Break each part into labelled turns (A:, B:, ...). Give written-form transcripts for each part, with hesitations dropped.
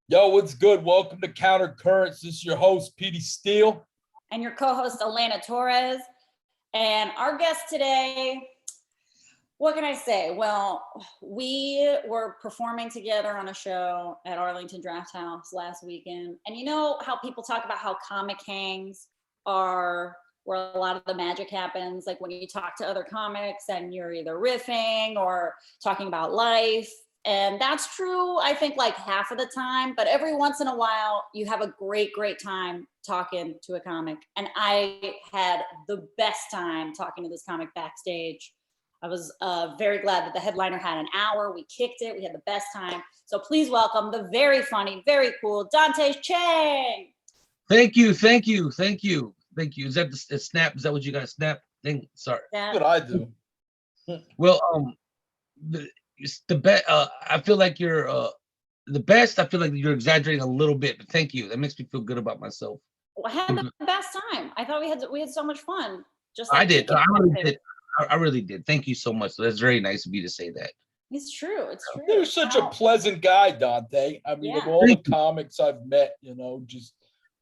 A: Yo, what's good? Welcome to Counter Currents. This is your host, Petey Steele.
B: And your co-host, Elena Torres. And our guest today, what can I say? Well, we were performing together on a show at Arlington Draft House last weekend. And you know how people talk about how comic hangs are where a lot of the magic happens, like when you talk to other comics and you're either riffing or talking about life. And that's true, I think, like half of the time. But every once in a while, you have a great time talking to a comic. And I had the best time talking to this comic backstage. I was very glad that the headliner had an hour. We kicked it. We had the best time. So please welcome the very funny, very cool Dante Chang.
C: Thank you. Is that the snap? Is that what you got? Snap thing? Sorry.
A: That's what I do.
C: Well, the best. I feel like you're the best. I feel like you're exaggerating a little bit, but thank you. That makes me feel good about myself.
B: Well, I had the best time. I thought we had so much fun. Just like
C: I did. I really did. Thank you so much. So that's very nice of you to say that.
B: It's true. It's true.
A: You're such a pleasant guy, Dante. I mean, of all the comics I've met, just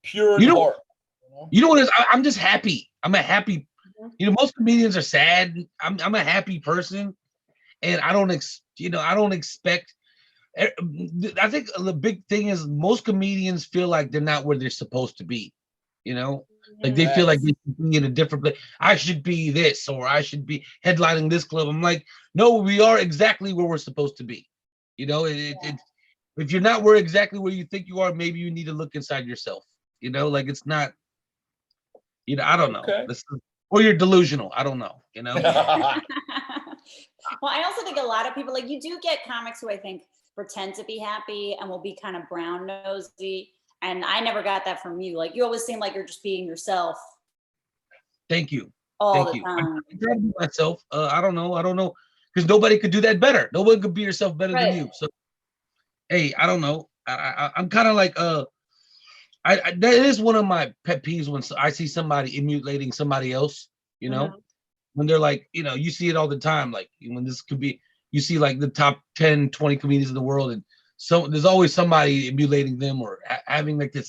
A: pure in heart.
C: You know what it is? I'm just happy. I'm a happy. Most comedians are sad. I'm a happy person, and I don't expect. I think the big thing is most comedians feel like they're not where they're supposed to be. Like they feel like they should be in a different place. I should be this, or I should be headlining this club. I'm like, no, we are exactly where we're supposed to be. If you're not exactly where you think you are, maybe you need to look inside yourself. Like it's not. I don't know.
A: Okay.
C: Or you're delusional. I don't know.
B: Well, I also think a lot of people, like, you do get comics who I think pretend to be happy and will be kind of brown nosy. And I never got that from you. Like, you always seem like you're just being yourself.
C: Thank you.
B: All the time.
C: I try to be myself. I don't know. Because nobody could do that better. No one could be yourself better than you. So, hey, I don't know. I'm kind of like, that is one of my pet peeves when I see somebody emulating somebody else, when they're like, you see it all the time. Like when this could be, you see like the top 10, 20 comedians in the world. And so there's always somebody emulating them or having like a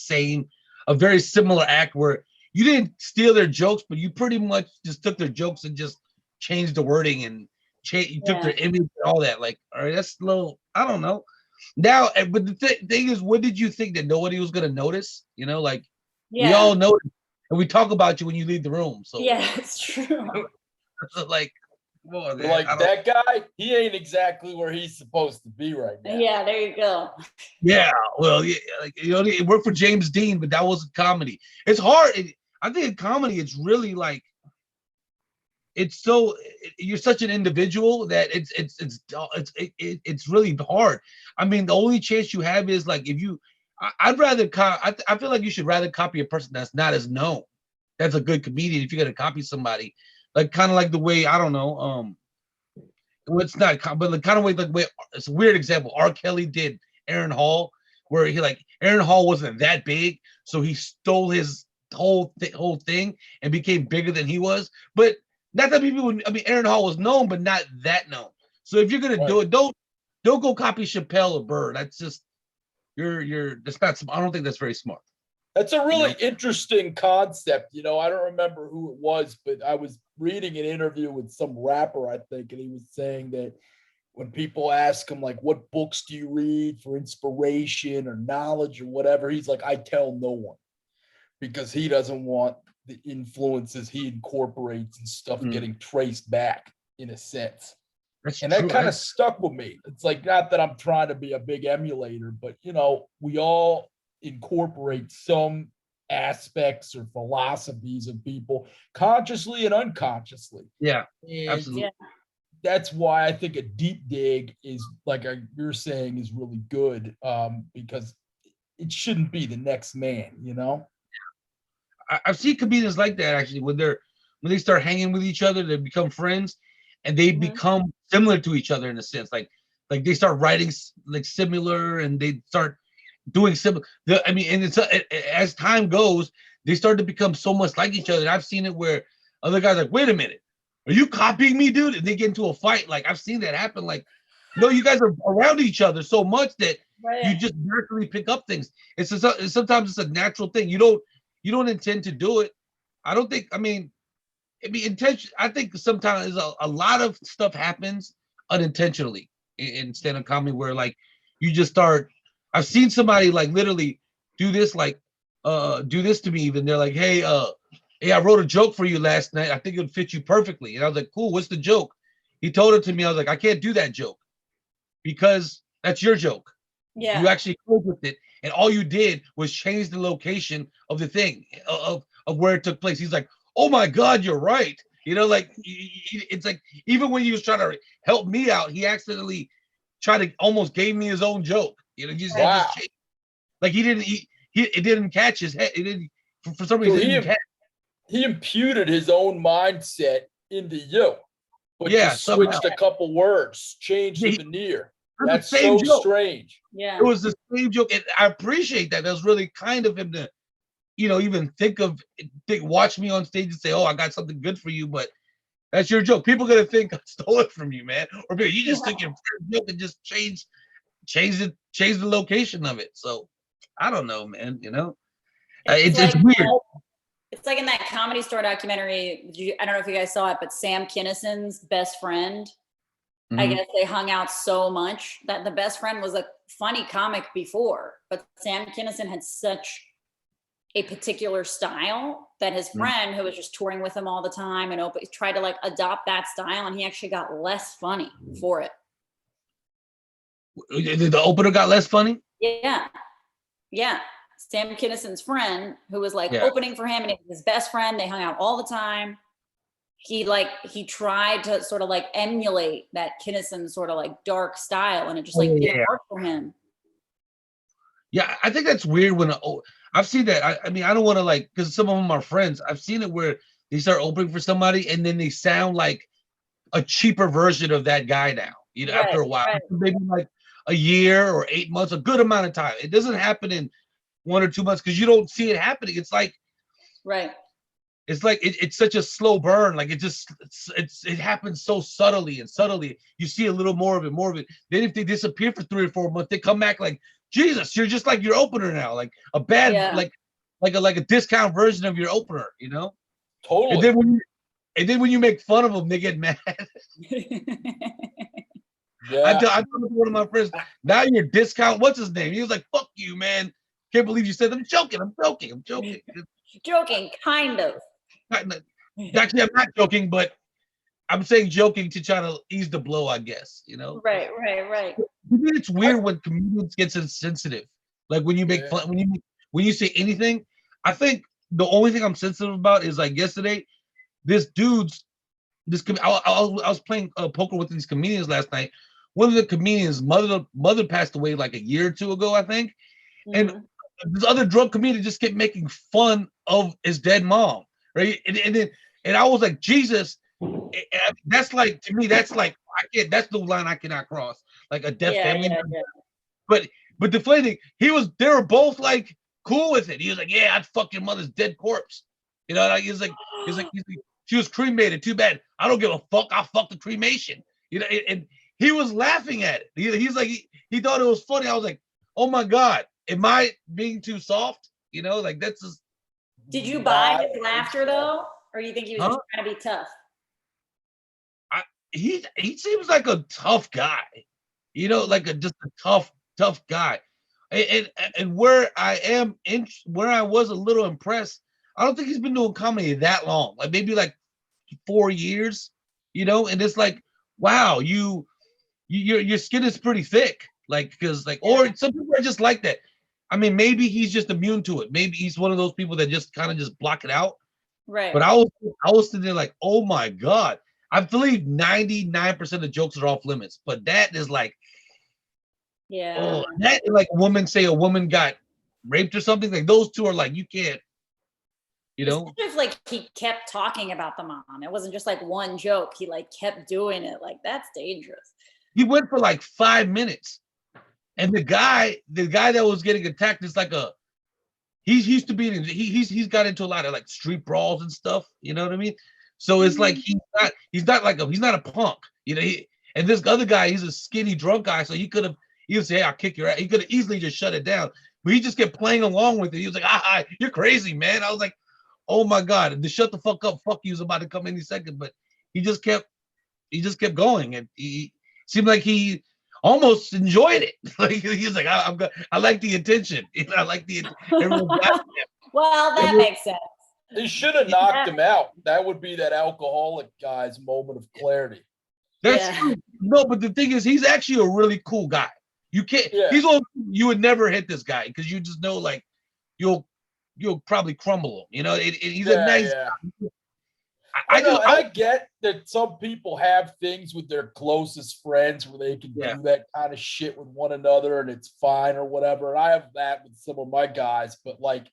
C: very similar act where you didn't steal their jokes, but you pretty much just took their jokes and just changed the wording and you took their image and all that. Like, all right, that's a little, I don't know. Now, but the thing is, what did you think that nobody was going to notice? We all know, and we talk about you when you leave the room. So
B: yeah, it's true.
C: Like, whoa,
A: that guy, he ain't exactly where he's supposed to be right now.
B: Yeah, there you go.
C: Yeah, well, it worked for James Dean, but that wasn't comedy. It's hard. I think in comedy, it's really like, you're such an individual that it's really hard. I mean, the only chance you have is like I feel like you should rather copy a person that's not as known. That's a good comedian. If you're gonna copy somebody, like kind of like the way, I don't know, it's not, but the kind of way, it's a weird example. R. Kelly did Aaron Hall, where Aaron Hall wasn't that big, so he stole his whole thing and became bigger than he was, but. Not that Aaron Hall was known, but not that known. So if you're gonna do it, don't go copy Chappelle or Burr. That's just that's not. I don't think that's very smart.
A: That's a really interesting concept. I don't remember who it was, but I was reading an interview with some rapper, I think, and he was saying that when people ask him like, "What books do you read for inspiration or knowledge or whatever?" he's like, "I tell no one," because he doesn't want the influences he incorporates and stuff getting traced back in a sense. That kind of stuck with me. It's like, not that I'm trying to be a big emulator, but we all incorporate some aspects or philosophies of people consciously and unconsciously.
C: Yeah,
A: and
C: absolutely.
A: That's why I think a deep dig is, like you're saying, is really good, because it shouldn't be the next man,
C: I've seen comedians like that actually when they start hanging with each other, they become friends, and they become similar to each other in a sense. Like they start writing like similar, and they start doing similar. And it's as time goes, they start to become so much like each other. And I've seen it where other guys are like, wait a minute, are you copying me, dude? And they get into a fight. Like I've seen that happen. Like, no, you guys are around each other so much that you just naturally pick up things. Sometimes it's a natural thing. You don't intend to do it. I don't think. I mean, intention. I think sometimes a lot of stuff happens unintentionally in stand-up comedy, where like you just start. I've seen somebody like literally do this, like do this to me. Even they're like, hey, I wrote a joke for you last night. I think it would fit you perfectly. And I was like, cool. What's the joke? He told it to me. I was like, I can't do that joke because that's your joke.
B: Yeah.
C: You actually closed with it, and all you did was change the location of the thing of where it took place. He's like, oh my God, you're right. You know, like it's like even when he was trying to help me out, he accidentally tried to almost gave me his own joke. You know,
A: Wow.
C: Like he didn't it didn't catch his head. It didn't for some reason.
A: So he imputed his own mindset into you, but just
C: somehow
A: switched a couple words, changed the veneer. That's
C: the same
A: so
C: joke.
A: strange.
B: Yeah,
C: it was the same joke, and I appreciate that. That was really kind of him to, even watch me on stage and say, "Oh, I got something good for you," but that's your joke. People are gonna think I stole it from you, man, or maybe you just took your joke and just changed the location of it. So I don't know, man. It's weird.
B: It's like in that Comedy Store documentary. I don't know if you guys saw it, but Sam Kinnison's best friend. I guess they hung out so much that the best friend was a funny comic before, but Sam Kinison had such a particular style that his friend, who was just touring with him all the time and tried to like adopt that style, and he actually got less funny for it.
C: The opener got less funny?
B: Yeah. Sam Kinnison's friend, who was like opening for him, and it was his best friend. They hung out all the time. He tried to sort of like emulate that Kinnison sort of like dark style, and it just didn't work for him.
C: Yeah, I think that's weird when I've seen that. I mean, I don't want to because some of them are friends. I've seen it where they start opening for somebody and then they sound like a cheaper version of that guy now. After a while, maybe like a year or 8 months, a good amount of time. It doesn't happen in 1 or 2 months because you don't see it happening. It's like it's like it's such a slow burn. Like it happens so subtly. You see a little more of it. Then if they disappear for 3 or 4 months, they come back like, Jesus, you're just like your opener now, like a bad like a discount version of your opener,
A: Totally.
C: And then when you make fun of them, they get mad. I told one of my friends, now you're discount. What's his name? He was like, "Fuck you, man! Can't believe you said that." I'm joking.
B: Joking, kind of.
C: Actually, I'm not joking, but I'm saying joking to try to ease the blow, I guess.
B: Right.
C: It's weird when comedians get insensitive. Like when you make fun, when you say anything. I think the only thing I'm sensitive about is like yesterday, I was playing poker with these comedians last night. One of the comedians' mother passed away like a year or 2 ago, I think, and this other drunk comedian just kept making fun of his dead mom, right? And I was like, Jesus, that's like, to me, that's like, that's the line I cannot cross. Like a deaf family. Yeah. But the funny thing, they were both like cool with it. He was like, yeah, I'd fuck your mother's dead corpse. He's like, she was cremated. Too bad. I don't give a fuck. I'll fuck the cremation. And he was laughing at it. He's like, he thought it was funny. I was like, oh my God, am I being too soft? Like that's just.
B: Did you buy his laughter though? Or do you think he was just trying to be tough?
C: He seems like a tough guy, like just a tough guy. And where I was a little impressed, I don't think he's been doing comedy that long, like maybe like 4 years, and it's like, wow, your skin is pretty thick, like, because like, or some people are just like that. I mean, maybe he's just immune to it. Maybe he's one of those people that just kind of just block it out.
B: Right.
C: But I was sitting there like, oh my God. I believe 99% of jokes are off limits, but that is like, that is like a woman got raped or something. Like those two are like, you can't,
B: It's like he kept talking about the mom. It wasn't just like one joke. He like kept doing it. Like that's dangerous.
C: He went for like 5 minutes, and the guy that was getting attacked is like he's used to being he's got into a lot of like street brawls and stuff. You know what I mean? So it's like he's not a punk. And this other guy, he's a skinny drunk guy, so he could have He would say, hey, I'll kick your ass. He could have easily just shut it down, but he just kept playing along with it. He was like, you're crazy, man. I was like, oh my God, the shut the fuck up, fuck you is about to come any second. But he just kept going, and he seemed like he almost enjoyed it. Like he was like, I like the attention. I like the everyone got him.
B: Well, that makes sense.
A: They should have knocked him out. That would be that alcoholic guy's moment of clarity.
C: That's true. No, but the thing is, he's actually a really cool guy. You can't. He's one you would never hit this guy because you just know like you'll probably crumble him. You know, he's a nice guy.
A: I get that some people have things with their closest friends where they can do that kind of shit with one another and it's fine or whatever. And I have that with some of my guys, but like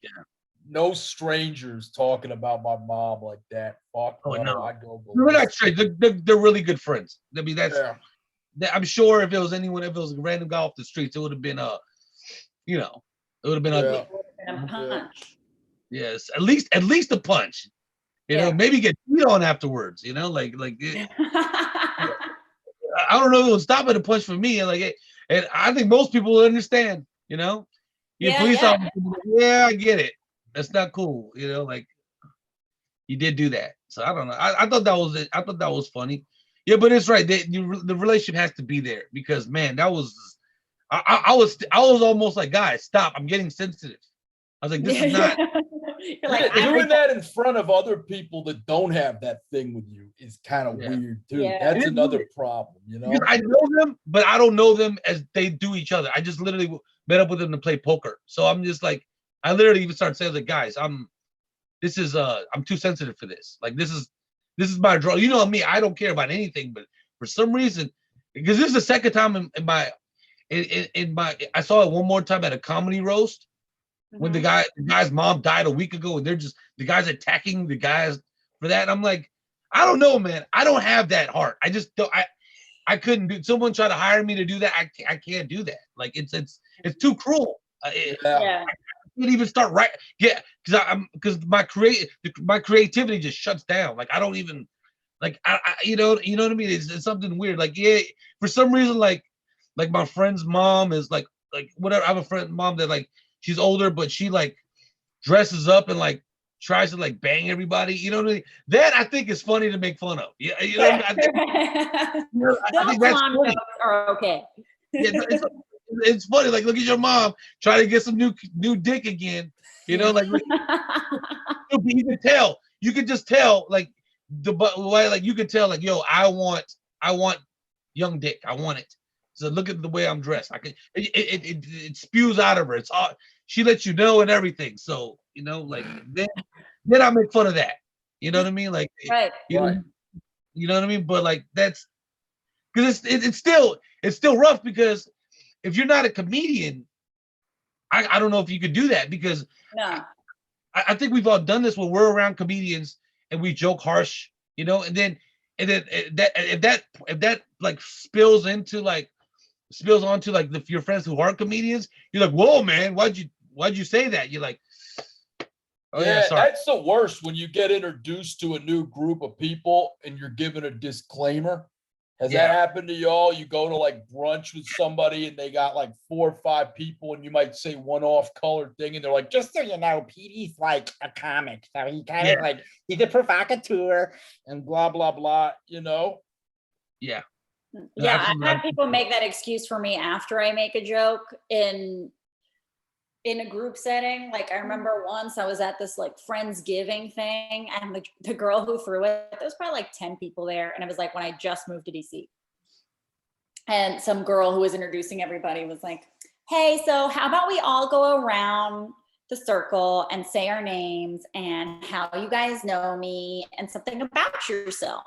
A: no strangers talking about my mom like that. Fuck no. I go.
C: We're not straight. They're really good friends. I mean, I'm sure if it was a random guy off the streets, it would have been it would have been ugly.
B: A punch.
C: Yes, at least a punch. You know, maybe get beat on afterwards. You know, like I don't know if it would stop at a punch for me. And I think most people will understand. You know, police officer. Yeah, I get it. That's not cool. You know, like you did do that. So I don't know. I thought that was it. I thought that was funny. Yeah, but it's right. The relationship has to be there because man, that was. I was almost like, guys, stop. I'm getting sensitive. I was like, this is not.
B: You're like,
A: doing that in front of other people that don't have that thing with you is kind of weird too. Yeah. That's another problem, you know.
C: Because I know them, but I don't know them as they do each other. I just literally met up with them to play poker. So I'm just like, I literally even started saying, like, guys, I'm too sensitive for this. Like, this is my draw. You know me, I don't care about anything, but for some reason, because this is the second time in my I saw it one more time at a comedy roast. When the guy's mom died a week ago, and the guy's attacking the guys for that. And I'm like, I don't know, man. I don't have that heart. I just don't. I couldn't do. Someone tried to hire me to do that. I can't do that. Like it's too cruel. I can't even start right. Yeah, because my creativity just shuts down. Like I don't even like you know what I mean. It's something weird. Like for some reason like my friend's mom is like whatever. I have a friend mom that like. She's older, but she like dresses up and like tries to like bang everybody. You know what I mean? That I think is funny to make fun of. Yeah, you know. I think that's funny.
B: Are okay.
C: Yeah, it's funny. Like, look at your mom trying to get some new dick again. You know, like you can tell. You can just tell, like the way, like you can tell, like yo, I want young dick. I want it. So look at the way I'm dressed. I can it spews out of her. It's all she lets you know and everything. So you know, like then I make fun of that. You know what I mean? Like you know what I mean? But like that's because it's still rough because if you're not a comedian, I don't know if you could do that because I think we've all done this when we're around comedians and we joke harsh, you know, and then if that like spills onto like your friends who aren't comedians, you're like, whoa, man, why'd you say that? You're like, oh yeah, sorry.
A: That's the worst when you get introduced to a new group of people and you're given a disclaimer. Has that happened to y'all? You go to like brunch with somebody and they got like 4 or 5 people and you might say one off-color thing and they're like, just so you know, Petey's like a comic, so he kind of like he's a provocateur and blah blah blah, you know?
C: Yeah.
B: Yeah, I've had people make that excuse for me after I make a joke in a group setting. Like I remember once I was at this like Friendsgiving thing and the girl who threw it, there was probably like 10 people there. And it was like when I just moved to DC. And some girl who was introducing everybody was like, hey, so how about we all go around the circle and say our names and how you guys know me and something about yourself.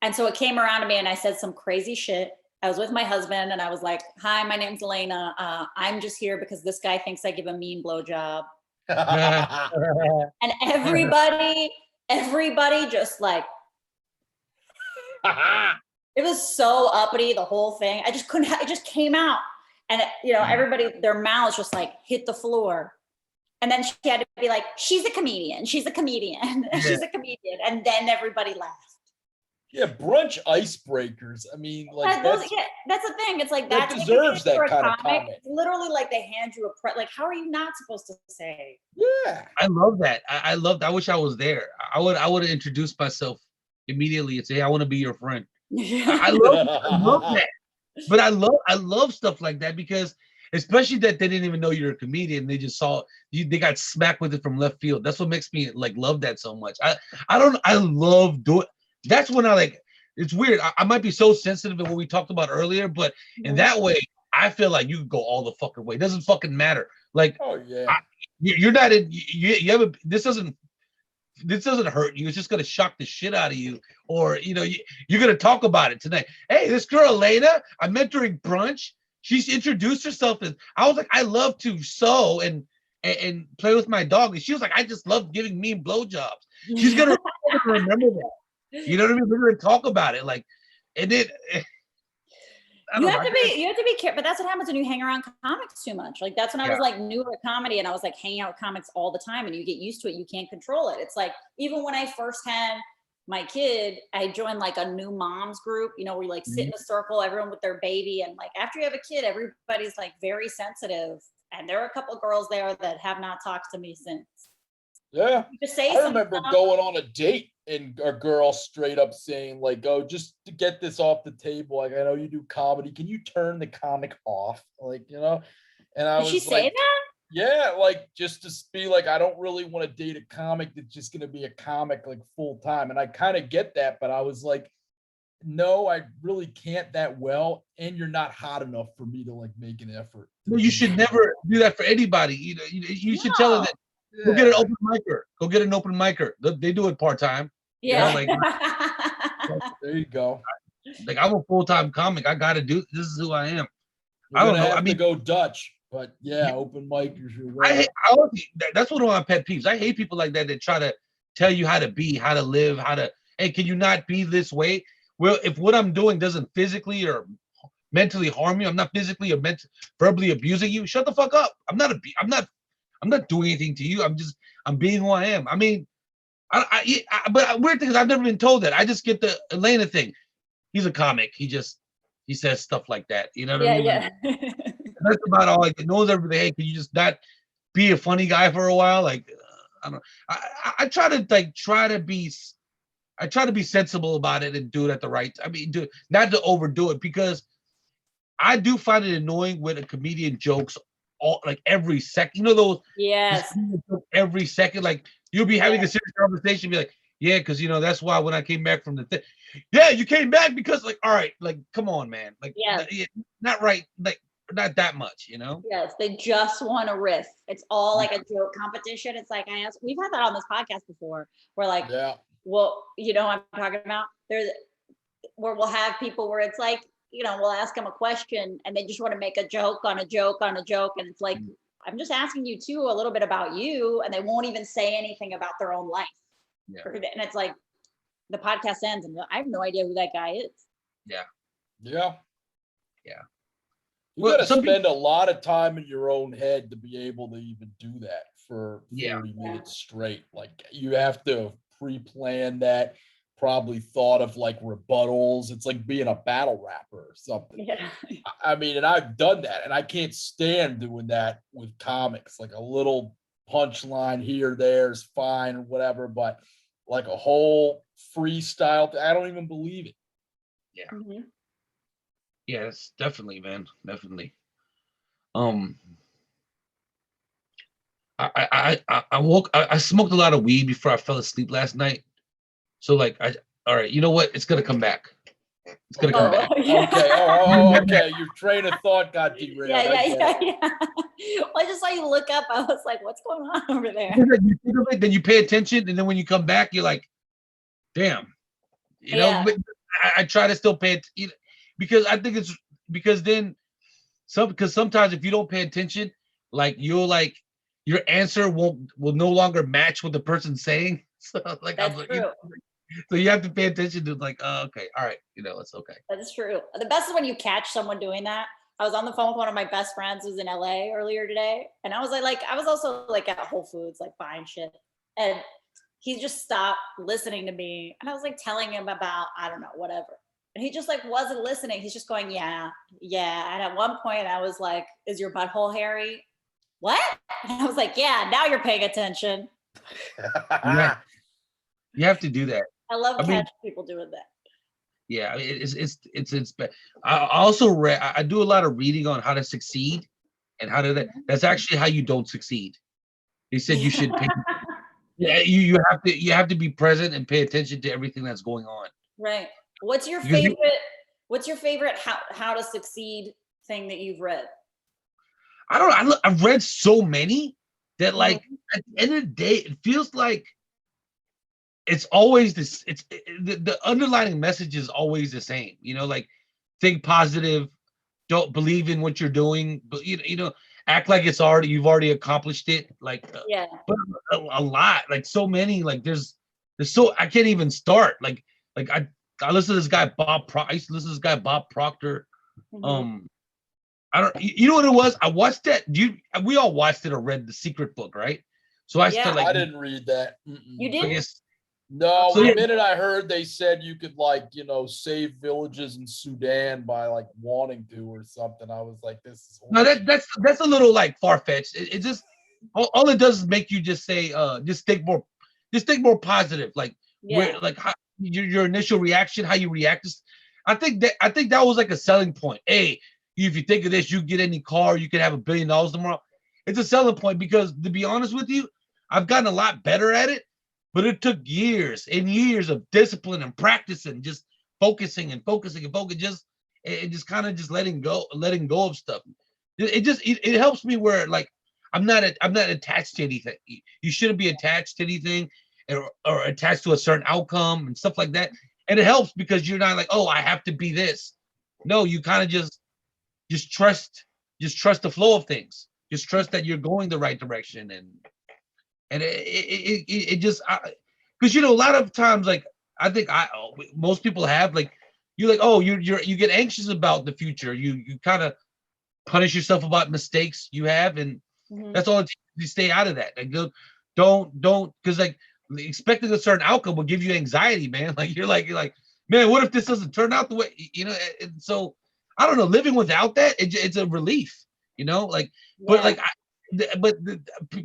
B: And so it came around to me and I said some crazy shit. I was with my husband and I was like, hi, my name's Elena. I'm just here because this guy thinks I give a mean blowjob. And everybody just like, it was so uppity, the whole thing. I just couldn't, it just came out. And you know, everybody, their mouths just like hit the floor. And then she had to be like, she's a comedian. She's a comedian. She's a comedian. And then everybody laughed.
A: Yeah, brunch icebreakers. I mean, like
B: that's the thing. It's like
A: that deserves that kind of comment.
B: It's literally like they hand you like, how are you not supposed to say?
A: Yeah,
C: I love that. I love that. I wish I was there. I would have introduced myself immediately and say, hey, I want to be your friend. I love that. But I love stuff like that because especially that they didn't even know you're a comedian. They just saw you, they got smacked with it from left field. That's what makes me like love that so much. I love doing that's when I like it's weird. I might be so sensitive to what we talked about earlier, but in that way, I feel like you can go all the fucking way. It doesn't fucking matter. Like
A: oh yeah.
C: you're not in you have a this doesn't hurt you. It's just gonna shock the shit out of you. Or you're gonna talk about it tonight. Hey, this girl Elena, I met during brunch. She's introduced herself as I was like, I love to sew and play with my dog. And she was like, I just love giving me blowjobs. She's gonna remember that. You know what I mean? We're gonna talk about it. Like, and then
B: you have to be careful, but that's what happens when you hang around comics too much. Like that's when I was like newer to comedy and I was like hanging out with comics all the time and you get used to it. You can't control it. It's like, even when I first had my kid, I joined like a new moms group, where you like sit in a circle, everyone with their baby. And like, after you have a kid, everybody's like very sensitive. And there are a couple of girls there that have not talked to me since.
A: Yeah.
B: Just say
A: I remember going on a date and a girl straight up saying like, oh, just to get this off the table. Like, I know you do comedy. Can you turn the comic off? Like, and I was
B: Did she say that?
A: Yeah, like just to be like, I don't really want to date a comic that's just going to be a comic like full time. And I kind of get that, but I was like, no, I really can't that well. And you're not hot enough for me to like make an effort.
C: Well, you should never do that for anybody. You should tell her that go get an open micer. Go get an open micer. They do it part-time.
B: Yeah.
A: There you go.
C: Like I'm a full-time comic. I gotta do this is who I am.
A: I don't know. I mean, to go Dutch. But yeah, open mic is your way.
C: That's one of my pet peeves. I hate people like that try to tell you how to be, how to live, hey, can you not be this way? Well, if what I'm doing doesn't physically or mentally harm you, I'm not physically or verbally abusing you, shut the fuck up. I'm not doing anything to you. I'm being who I am. I mean, but weird thing is I've never been told that. I just get the Elena thing. He's a comic. He says stuff like that. You know what I mean?
B: Yeah.
C: That's about all. Like, knows everything. Hey, can you just not be a funny guy for a while? Like, I don't. I try to be sensible about it and do it at the right. I mean, not to overdo it because I do find it annoying when a comedian jokes like every second. Those.
B: Yes.
C: Every second, like you'll be having a serious conversation, be like, yeah, because that's why when I came back from the thing, yeah, you came back because like, all right, like, come on, man, like, not right, like. Not that much,
B: Yes, they just want to riff. It's all like a joke competition. It's like we've had that on this podcast before. We're like, well, what I'm talking about. There's where we'll have people where it's like, we'll ask them a question and they just want to make a joke on a joke on a joke, and it's like, I'm just asking you too a little bit about you, and they won't even say anything about their own life. Yeah. And it's like the podcast ends, and I have no idea who that guy is.
A: Yeah. You got to spend a lot of time in your own head to be able to even do that for 30 minutes straight. Like you have to pre-plan that, probably thought of like rebuttals. It's like being a battle rapper or something. Yeah. I mean, and I've done that and I can't stand doing that with comics. Like a little punchline here, there is fine or whatever, but like a whole freestyle, I don't even believe it.
C: Yeah. Mm-hmm. Yes, definitely, man. Definitely. I smoked a lot of weed before I fell asleep last night. So like all right, you know what? It's gonna come back. It's gonna come back.
A: Okay. Okay. Your train of thought got derailed.
B: Yeah. Well, I just saw you look up. I was like, what's going on over there?
C: You think of it, then you pay attention, and then when you come back, you're like, damn. But I try to still pay attention. Because I think it's because sometimes if you don't pay attention, like your answer will no longer match what the person's saying. So like
B: that's true.
C: So you have to pay attention to like, oh, okay, all right, it's okay.
B: That is true. The best is when you catch someone doing that. I was on the phone with one of my best friends who's in LA earlier today, and I was like I was also like at Whole Foods like buying shit, and he just stopped listening to me. And I was like telling him about, I don't know, whatever. And he just like wasn't listening. He's just going, yeah, yeah. And at one point I was like, is your butthole hairy? What? And I was like, yeah, now you're paying attention.
C: Yeah. You have to do that.
B: I love catching people doing that.
C: Yeah, it's. I also read. I do a lot of reading on how to succeed, and how to. That's actually how you don't succeed. They said you should pay. Yeah, you have to be present and pay attention to everything that's going on.
B: Right. What's your favorite how to succeed thing that you've read?
C: I've read so many that like at the end of the day, it feels like it's always this. The underlying message is always the same. You know, like think positive, don't believe in what you're doing, but you know, act like you've already accomplished it. Like but a lot, like so many, like there's so I can't even start. Like I listen to this guy Bob I used to listen to this guy Bob Proctor. I don't. You know what it was? I watched that. We all watched it or read The Secret Book, right? So I started like
A: I didn't read that.
B: You didn't?
A: No, so, the minute I heard they said you could like, save villages in Sudan by like wanting to or something, I was like, this is horrible.
C: No, that's a little like far-fetched. It just all it does is make you just say just think more positive. Like where like how, your initial reaction, how you react. I think that was like a selling point. Hey, if you think of this, you get any car, you can have $1 billion tomorrow. It's a selling point because to be honest with you, I've gotten a lot better at it. But it took years and years of discipline and practice and just focusing and just kind of just letting go of stuff. It helps me where like I'm not attached to anything. You shouldn't be attached to anything or attached to a certain outcome and stuff like that. And it helps because you're not like, oh, I have to be this. No, you kind of just trust the flow of things. Just trust that you're going the right direction and it just because a lot of times like I think most people have like you're like you get anxious about the future, you kind of punish yourself about mistakes you have, and that's all it takes to stay out of that. Like don't because like expecting a certain outcome will give you anxiety, man. Like you're like man, what if this doesn't turn out the way and so I don't know, living without that it's a relief, like but like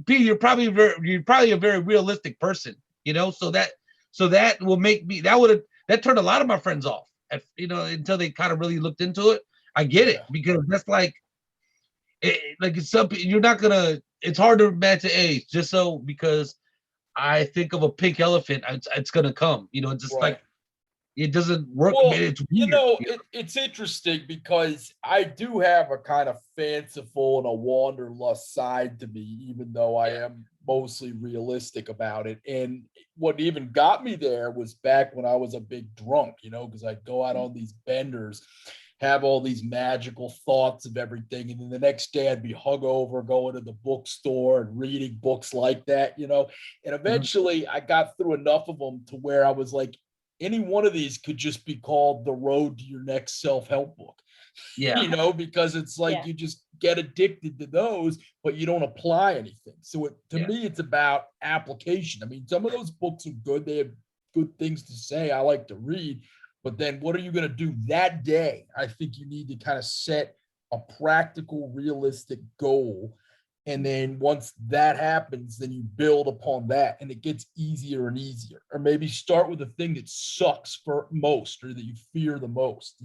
C: P, you're probably a very realistic person, so that will make me that turned a lot of my friends off until they kind of really looked into it. I get it because that's like it's something you're not gonna. It's hard to imagine just so because I think of a pink elephant, it's gonna come. It's just like it doesn't work.
A: Well,
C: it's weird,
A: it's interesting because I do have a kind of fanciful and a wanderlust side to me, even though I am mostly realistic about it. And what even got me there was back when I was a big drunk, because I'd go out on these benders, have all these magical thoughts of everything. And then the next day I'd be hungover, going to the bookstore and reading books like that, And eventually I got through enough of them to where I was like, any one of these could just be called The Road to Your Next Self-Help Book.
C: Yeah.
A: Because it's like you just get addicted to those, but you don't apply anything. So to me, it's about application. I mean, some of those books are good. They have good things to say. I like to read, but then what are you going to do that day? I think you need to kind of set a practical, realistic goal. And then once that happens, then you build upon that and it gets easier and easier. Or maybe start with the thing that sucks for most or that you fear the most,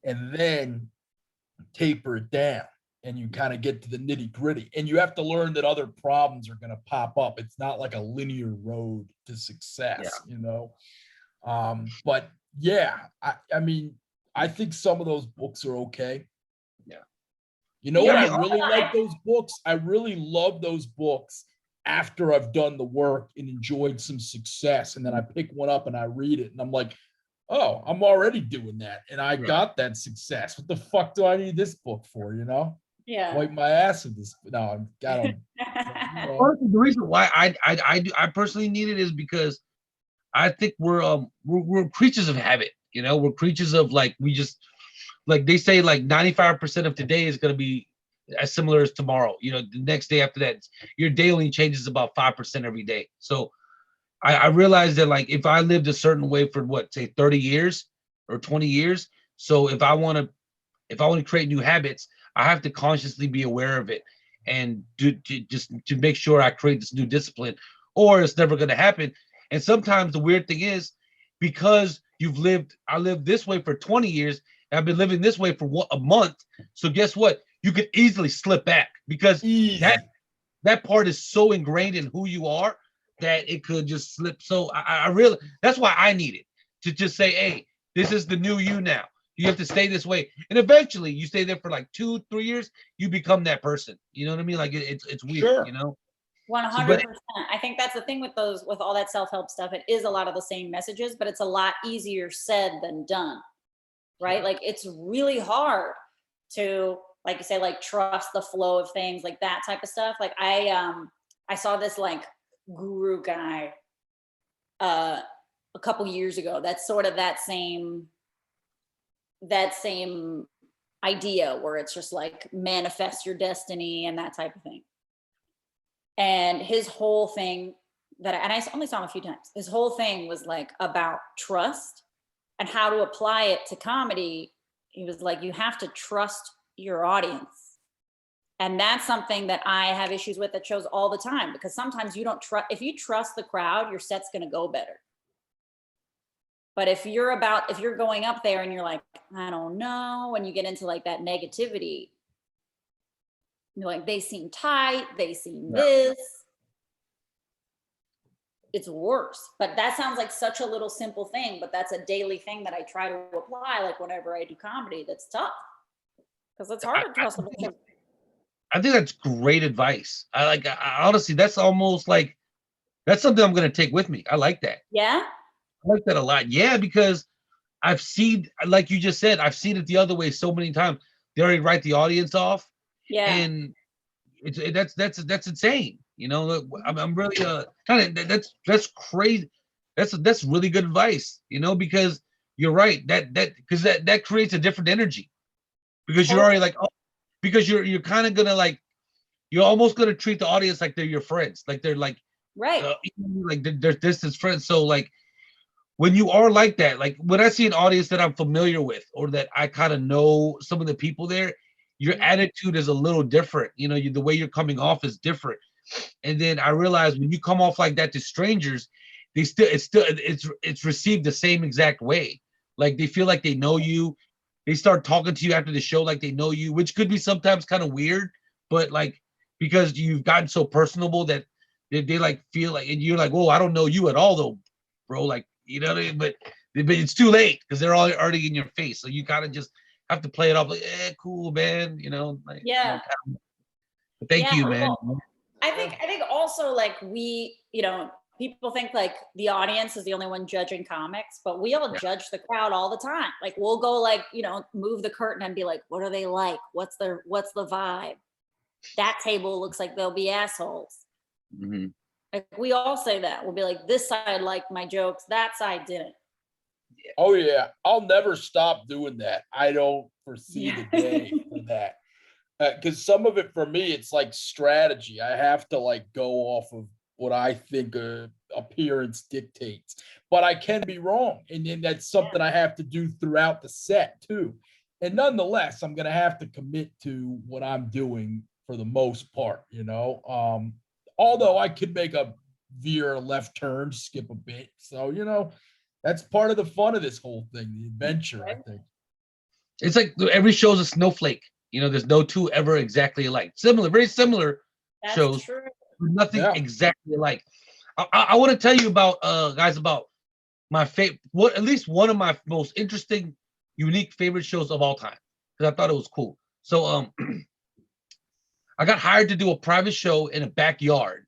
A: and then taper it down and you kind of get to the nitty gritty. And you have to learn that other problems are going to pop up. It's not like a linear road to success, But I mean, I think some of those books are okay. What I really like those books? I really love those books after I've done the work and enjoyed some success. And then I pick one up and I read it and I'm like, oh, I'm already doing that. And I got that success. What the fuck do I need this book for,
B: Yeah.
A: Wipe my ass with this. No, I'm got them.
C: The reason why I personally need it is because I think we're creatures of habit, we're creatures of like like they say, like 95% of today is going to be as similar as tomorrow. The next day after that, your day only changes about 5% every day. So I realized that like if I lived a certain way for what, say 30 years or 20 years, so if I want to create new habits, I have to consciously be aware of it and just to make sure I create this new discipline, or it's never going to happen. And sometimes the weird thing is, because I lived this way for 20 years, and I've been living this way for a month. So guess what? You could easily slip back because
A: Easy.
C: that part is so ingrained in who you are that it could just slip. So I really, that's why I need it to just say, hey, this is the new you now. You have to stay this way. And eventually you stay there for like 2-3 years, you become that person. You know what I mean? Like it's weird,
A: Sure.
C: you know?
B: 100%.
C: So,
B: I think that's the thing with all that self-help stuff. It is a lot of the same messages, but it's a lot easier said than done, right? Like it's really hard to, like you say, like trust the flow of things, like that type of stuff. Like I saw this like guru guy a couple years ago. That's sort of that same idea where it's just like manifest your destiny and that type of thing. And his whole thing and I only saw him a few times, his whole thing was like about trust and how to apply it to comedy. He was like, you have to trust your audience. And that's something that I have issues with at shows all the time, because sometimes you don't trust, if you trust the crowd, your set's going to go better. But if you're going up there and you're like, I don't know, when you get into like that negativity, you're like, they seem tight, they seem this. It's worse. But that sounds like such a little simple thing, but that's a daily thing that I try to apply, like whenever I do comedy. That's tough. Because it's hard to trust them.
C: I think that's great advice. I honestly, that's almost like, that's something I'm going to take with me. I like that.
B: Yeah.
C: I like that a lot. Yeah, because I've seen, like you just said, I've seen it the other way so many times. They already write the audience off.
B: Yeah.
C: And that's insane. You know, I'm really kind of, that's crazy. That's really good advice, you know, because you're right. That creates a different energy, because you're already like, oh, because you're kind of gonna like, you're almost gonna treat the audience like they're your friends, like they're like,
B: right,
C: like they're distant friends. So like when you are like that, like when I see an audience that I'm familiar with or that I kind of know some of the people there, your attitude is a little different. You know, the way you're coming off is different. And then I realized when you come off like that to strangers, it's received the same exact way. Like they feel like they know you. They start talking to you after the show like they know you, which could be sometimes kind of weird, but like because you've gotten so personable that they like feel like, and you're like, oh, I don't know you at all though, bro. Like, you know what I mean? But it's too late because they're all already in your face. So you gotta just have to play it off like, cool, man. You know, like,
B: yeah.
C: But thank you, man.
B: Well, I think also like people think like the audience is the only one judging comics, but we all judge the crowd all the time. Like we'll go like, move the curtain and be like, what are they like? What's the vibe? That table looks like they'll be assholes.
C: Mm-hmm.
B: Like we all say that. We'll be like, this side liked my jokes, that side didn't.
A: Oh yeah, I'll never stop doing that. I don't foresee the day for that. Because some of it for me, it's like strategy. I have to like go off of what I think appearance dictates, but I can be wrong. And then that's something I have to do throughout the set too. And nonetheless, I'm going to have to commit to what I'm doing for the most part, although I could make a veer left turn, skip a bit. So, that's part of the fun of this whole thing, the adventure, I think.
C: It's like every show's a snowflake. There's no two ever exactly alike. Very similar shows.
B: True.
C: Nothing exactly alike. I want to tell you about guys about my favorite, at least one of my most interesting, unique favorite shows of all time, because I thought it was cool. So I got hired to do a private show in a backyard,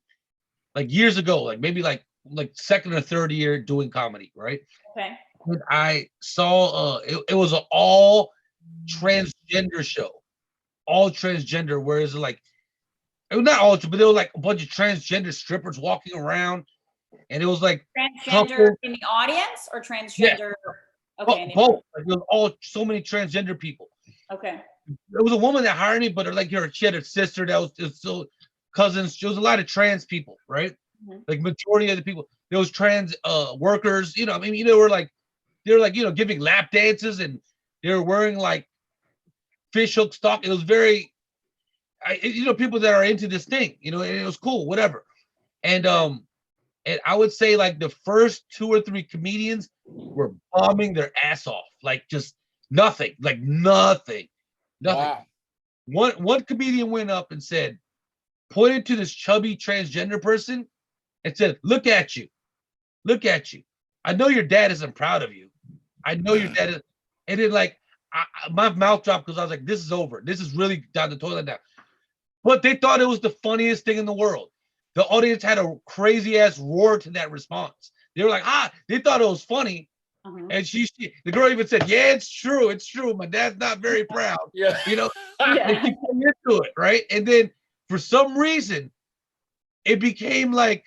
C: like years ago, like maybe like second or third year doing comedy, right?
B: Okay.
C: And I saw it was an all transgender show, all transgender, whereas like it was not all, but there was like a bunch of transgender strippers walking around, and it was like
B: transgender in the audience or transgender.
C: Yeah. Okay, both. Like, there was all so many transgender people.
B: Okay.
C: There was a woman that hired me, but she had a sister that was still cousins. There was a lot of trans people, right? like majority of the people, those trans workers, you know, I mean, they were like, you know, giving lap dances and they were wearing like fish hook stock. It was very, you know, people that are into this thing, you know, and it was cool, whatever. And I would say like the first 2 or 3 comedians were bombing their ass off, like just nothing, like nothing.
A: Wow.
C: One comedian went up and said, pointed to this chubby transgender person and said, "Look at you, look at you. I know your dad isn't proud of you. I know your dad is." And then like my mouth dropped because I was like, "This is over. This is really down the toilet now." But they thought it was the funniest thing in the world. The audience had a crazy ass roar to that response. They were like, they thought it was funny. And the girl even said, "Yeah, it's true. It's true. My dad's not very proud."
A: Yeah.
C: You know, and she came into it, right? And then for some reason, it became like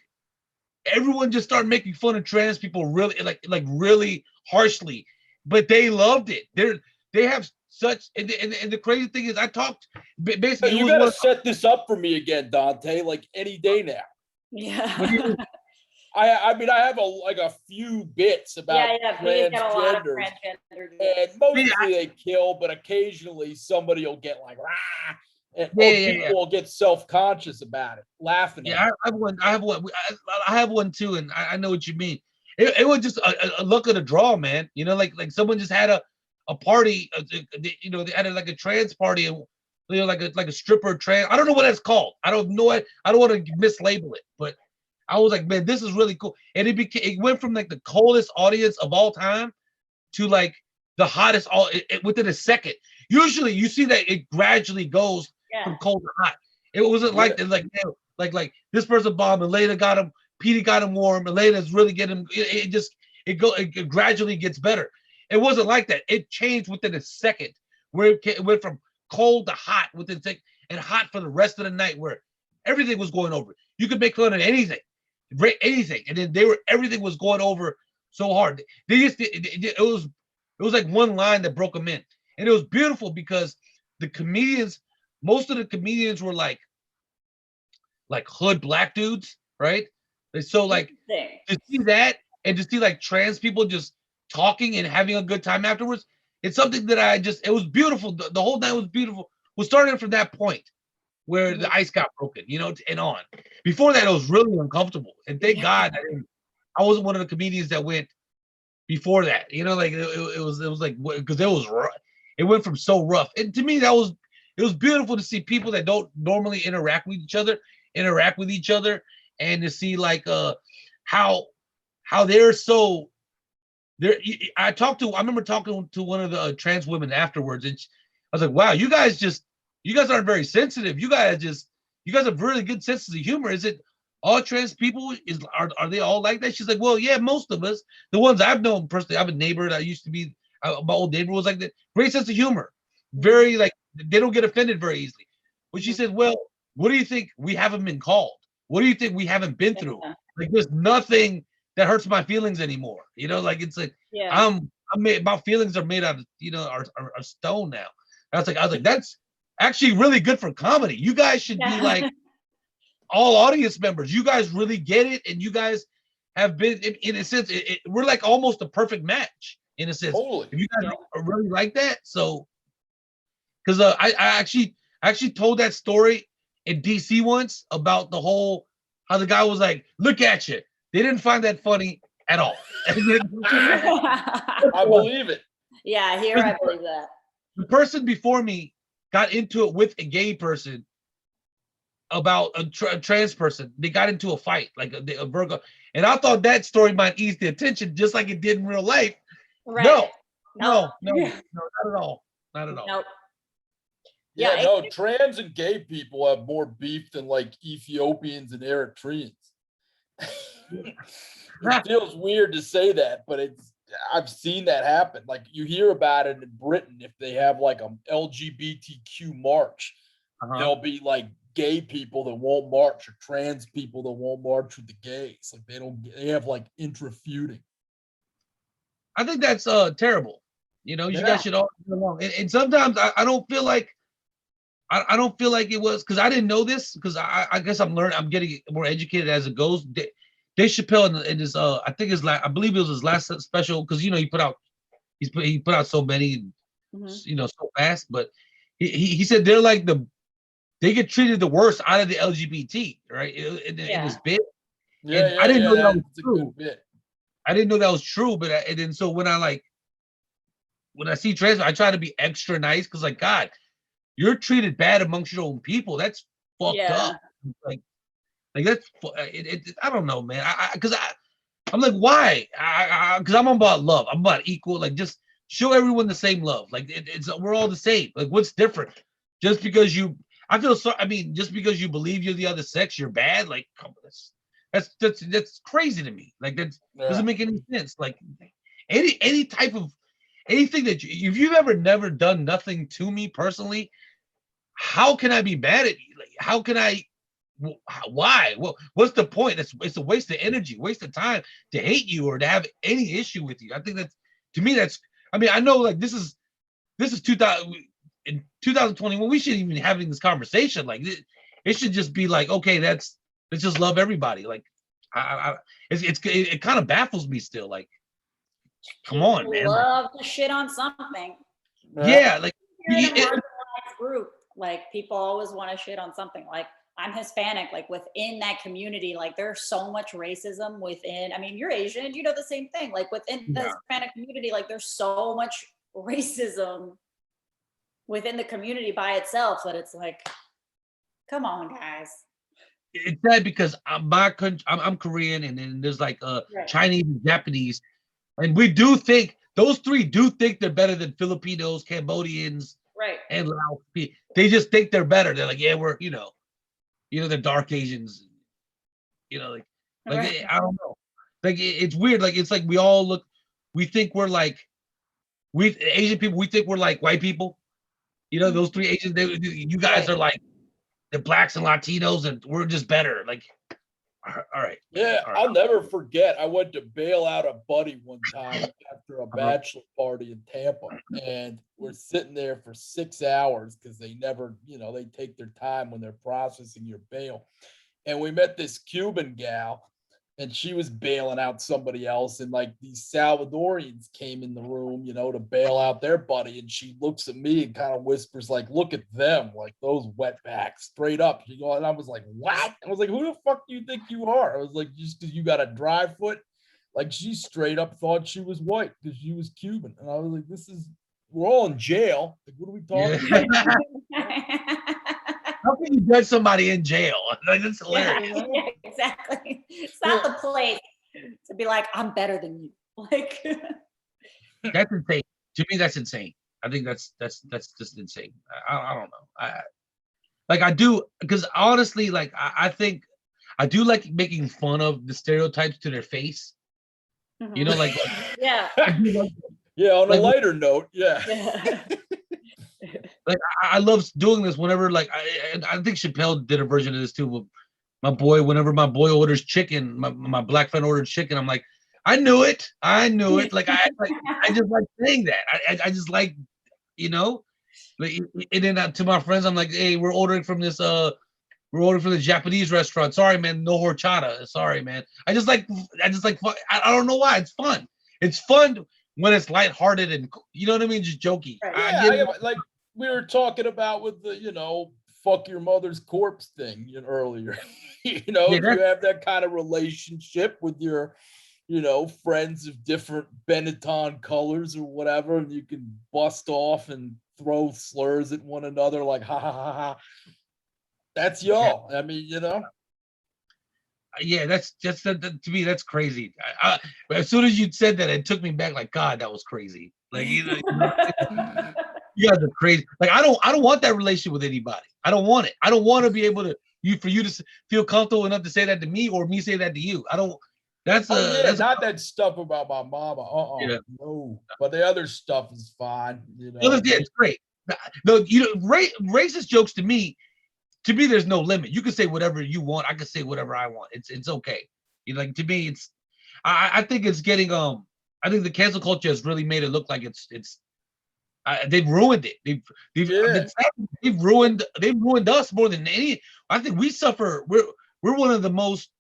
C: everyone just started making fun of trans people really like really harshly, but they loved it. They have such and the crazy thing is I talked basically.
A: You gotta set this up for me again, Dante, like any day now.
B: Yeah.
A: I mean, I have a few bits about transgenders, and mostly they kill, but occasionally somebody will get like rah, and people will get self-conscious about it, laughing.
C: Yeah, I have one too, and I know what you mean. It was just a luck of the draw, man. You know, like someone just had a party. You know, they had like a trans party, and you know, like a stripper trans. I don't know what that's called. I don't know it. I don't want to mislabel it, but I was like, man, this is really cool. And it went from like the coldest audience of all time to like the hottest within a second. Usually you see that it gradually goes from cold to hot. It wasn't like like this person bombed, Elena got him, Petey got him warm, Elena's really getting him. It gradually gets better. It wasn't like that. It changed within a second, where it went from cold to hot within a second, and hot for the rest of the night, where everything was going over. You could make fun of anything, and then everything was going over so hard. It was like one line that broke them in, and it was beautiful because most of the comedians were like hood black dudes, right? And so like to see that and to see like trans people just talking and having a good time afterwards, it's something that it was beautiful. The whole night was beautiful. Was starting from that point where the ice got broken, you know, and on. Before that, it was really uncomfortable. And thank God I wasn't one of the comedians that went before that. You know, like it was like, because it was rough. It went from so rough. And to me, it was beautiful to see people that don't normally interact with each other, and to see like how they're so there. I remember talking to one of the trans women afterwards, and I was like, wow, you guys aren't very sensitive. You guys have really good senses of humor. Is it all trans people? Are they all like that? She's like, well, yeah, most of us. The ones I've known personally, I have a neighbor that used to be my old neighbor was like that. Great sense of humor. Very like they don't get offended very easily. But she said, well, what do you think we haven't been called? What do you think we haven't been through? Like there's nothing that hurts my feelings anymore. You know, like it's like my feelings are made out of, you know, are stone now. I was like, that's actually really good for comedy. You guys should be like all audience members. You guys really get it, and you guys have been in a sense. We're like almost a perfect match in a sense.
A: Totally.
C: If you guys are really like that, so because I actually told that story in DC once about the whole how the guy was like, "Look at you." They didn't find that funny at all.
A: I believe it.
B: Yeah, here I believe that.
C: The person before me got into it with a gay person about a trans person. They got into a fight, like a Virgo. And I thought that story might ease the attention just like it did in real life. Right. No, not at all. Not at all.
B: Nope.
A: Yeah, no, trans and gay people have more beef than like Ethiopians and Eritreans. It feels weird to say that, but I've seen that happen. Like you hear about it in Britain, if they have like a LGBTQ march, there'll be like gay people that won't march or trans people that won't march with the gays. Like they have like intra-feuding.
C: I think that's terrible. You know, you guys should all get along. And sometimes I don't feel like I don't feel like it was because I didn't know this because I guess I'm learning. I'm getting more educated as it goes. Dave Chappelle in his I think I believe it was his last special because he put out so many so fast. But he said they're like they get treated the worst out of the LGBT right in his bit.
A: Yeah,
C: I didn't know that was
A: that's a
C: true.
A: good bit.
C: I didn't know that was true, but and then so when I see trans, I try to be extra nice because like God, you're treated bad amongst your own people. That's fucked up. Like that's I don't know, man. I'm like, why? Because I'm about love. I'm about equal. Like just show everyone the same love. Like we're all the same. Like what's different? Just because I feel so. I mean, just because you believe you're the other sex, you're bad. Like come on, that's crazy to me. Like that doesn't make any sense. Like any type of anything that if you've ever never done nothing to me personally, how can I be mad at you? Like how can I? Why? Well, what's the point? It's a waste of energy, waste of time to hate you or to have any issue with you. I think that's to me that's. I mean, I know like this is 2000 in 2021. We shouldn't even be having this conversation. Like it should just be like, okay, let's just love everybody. Like it kind of baffles me still. Like, come on, man.
B: Love to shit on something.
C: Yeah, like
B: you're in a marginalized group. Like people always want to shit on something. Like I'm Hispanic. Like within that community, like there's so much racism within. I mean, you're Asian. You know the same thing. Like within the Hispanic community, like there's so much racism within the community by itself that it's like, come on, guys.
C: It's sad because I'm Korean, and then there's like Chinese and Japanese, and we do think those three do think they're better than Filipinos, Cambodians,
B: right,
C: and Laos. They just think they're better. They're like, yeah, we're they're dark Asians, like right. I don't know, like it's weird. Like it's like we think we're like Asian people. We think we're like white people. Those three Asians. You guys are like. The blacks and Latinos, and we're just better. Like, all right.
A: Yeah,
C: all right.
A: I'll never forget. I went to bail out a buddy one time after a bachelor party in Tampa, and we're sitting there for 6 hours because they never, they take their time when they're processing your bail. And we met this Cuban gal, and she was bailing out somebody else, and like these Salvadorians came in the room, to bail out their buddy, and she looks at me and kind of whispers like, "Look at them, like those wetbacks, straight up." She goes, and I was like, "What?" I was like, "Who the fuck do you think you are?" I was like, "Just because you got a dry foot." Like she straight up thought she was white because she was Cuban, and I was like, we're all in jail. Like, what are we talking about?
C: How can you judge somebody in jail? Like that's hilarious.
B: Yeah, exactly. It's not the place to be like, I'm better than you. Like
C: that's insane. To me, that's insane. I think that's just insane. I don't know. I do because honestly, like I think I do like making fun of the stereotypes to their face.
B: Mm-hmm.
C: Like
B: yeah.
A: Yeah, on a lighter note, yeah.
C: Like I love doing this whenever I think Chappelle did a version of this too. Whenever my boy orders chicken, my black friend ordered chicken, I'm like, I knew it. Like I just like saying that. I just like, like, and then to my friends, I'm like, hey, we're ordering from this the Japanese restaurant. Sorry, man, no horchata. Sorry, man. I just like I don't know why. It's fun. It's fun when it's lighthearted and you know what I mean, just jokey.
A: Yeah, like we were talking about with the fuck your mother's corpse thing earlier. If you have that kind of relationship with your friends of different Benetton colors or whatever, and you can bust off and throw slurs at one another like ha ha ha ha. That's y'all. I mean,
C: yeah, that's just to me that's crazy. As soon as you said that, it took me back like, God, that was crazy. Like you guys are crazy. Like I don't want that relationship with anybody. I don't want it. I don't want to be able to for you to feel comfortable enough to say that to me or me say that to you. I don't. That's
A: not that stuff about my mama.
C: Yeah.
A: No, but the other stuff is fine.
C: Yeah, it's great. No, racist jokes to me, there's no limit. You can say whatever you want. I can say whatever I want. It's okay. Like to me, it's. I think it's getting I think the cancel culture has really made it look like it's They've ruined it. They've ruined us more than any. I think we suffer. We're one of the most.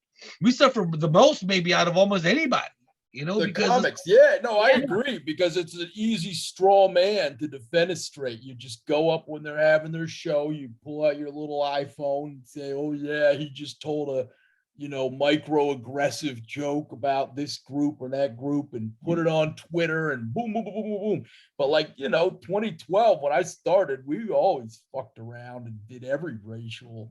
C: We suffer the most maybe out of almost anybody.
A: The
C: because
A: comics. Yeah, no, I agree, because it's an easy straw man to defenestrate. You just go up when they're having their show, you pull out your little iPhone and say, "Oh yeah, he just told a microaggressive joke about this group or that group," and put it on Twitter, and boom, boom, boom, boom, boom, boom. But 2012, when I started, we always fucked around and did every racial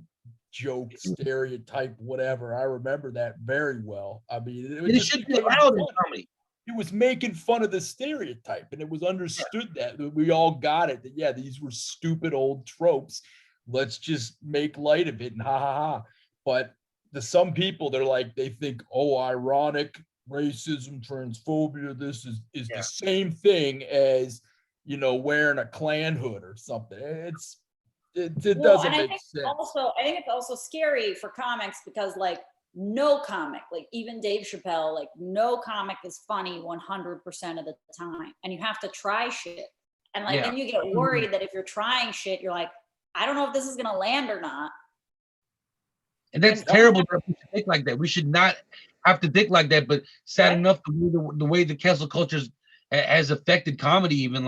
A: joke, stereotype, whatever. I remember that very well. I mean,
C: it should be allowed in comedy.
A: It was making fun of the stereotype, and it was understood that we all got it, that these were stupid old tropes. Let's just make light of it and ha ha ha. But to some people, they think, oh, ironic racism, transphobia, this is the same thing as wearing a Klan hood or something. It doesn't make sense.
B: I think it's also scary for comics, because no comic, even Dave Chappelle, no comic is funny 100% of the time, and you have to try shit. And then you get worried that if you're trying shit, you're like, I don't know if this is gonna land or not.
C: And that's terrible to think like that. We should not have to think like that. But sad enough, the way the cancel culture has affected comedy, even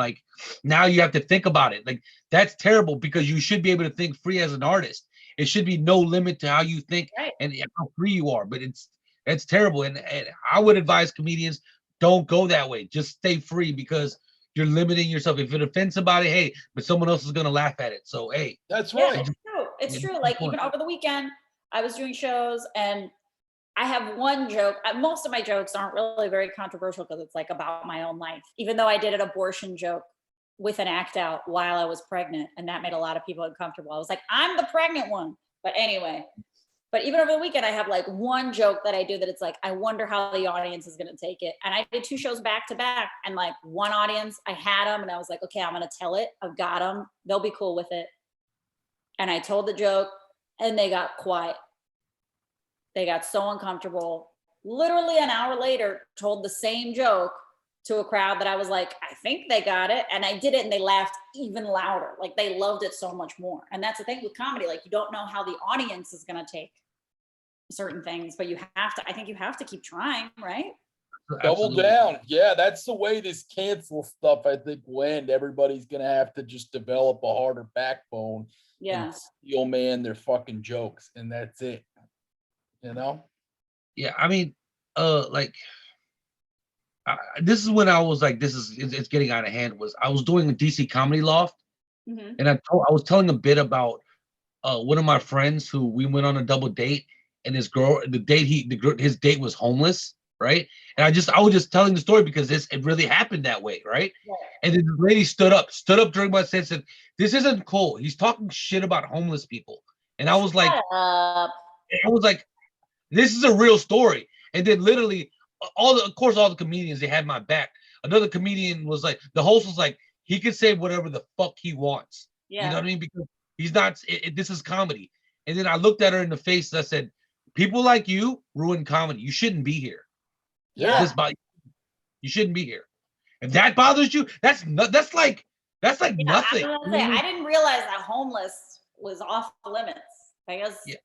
C: now you have to think about it. That's terrible, because you should be able to think free as an artist. It should be no limit to how you think and how free you are. But it's terrible. And I would advise comedians, don't go that way. Just stay free, because you're limiting yourself. If it offends somebody, hey, but someone else is gonna laugh at it. So hey,
A: that's right.
B: It's true. It's true. Even over the weekend, I was doing shows, and I have one joke. Most of my jokes aren't really very controversial, because it's about my own life. Even though I did an abortion joke with an act out while I was pregnant, and that made a lot of people uncomfortable. I was like, I'm the pregnant one. But anyway, even over the weekend, I have one joke that I do that it's I wonder how the audience is going to take it. And I did 2 shows back to back, and one audience, I had them, and I was like, okay, I'm going to tell it. I've got them. They'll be cool with it. And I told the joke, and they got quiet. They got so uncomfortable. Literally an hour later, told the same joke to a crowd that I was like, I think they got it. And I did it, and they laughed even louder. They loved it so much more. And that's the thing with comedy. You don't know how the audience is going to take certain things, but I think you have to keep trying, right?
A: Double down. Yeah, that's the way this cancel stuff, I think, will end. Everybody's going to have to just develop a harder backbone.
B: Yeah.
A: And steel man their fucking jokes. And that's it.
C: Yeah, I mean, this is when I was like, it's getting out of hand. I was doing a DC Comedy Loft, and I was telling a bit about one of my friends who we went on a double date, and his date was homeless, right? And I was just telling the story because it really happened that way, right? Yeah. And then the lady stood up during my set and said, "This isn't cool. He's talking shit about homeless people." And I was like, this is a real story. And then literally all the comedians, they had my back. Another comedian was like, the host was like, he could say whatever the fuck he wants. Yeah. You know what I mean? Because he's not, this is comedy. And then I looked at her in the face and I said, people like you ruin comedy. You shouldn't be here.
B: Yeah.
C: You shouldn't be here. If that bothers you, that's like nothing.
B: I didn't realize that homeless was off the limits. I guess.
C: Yeah.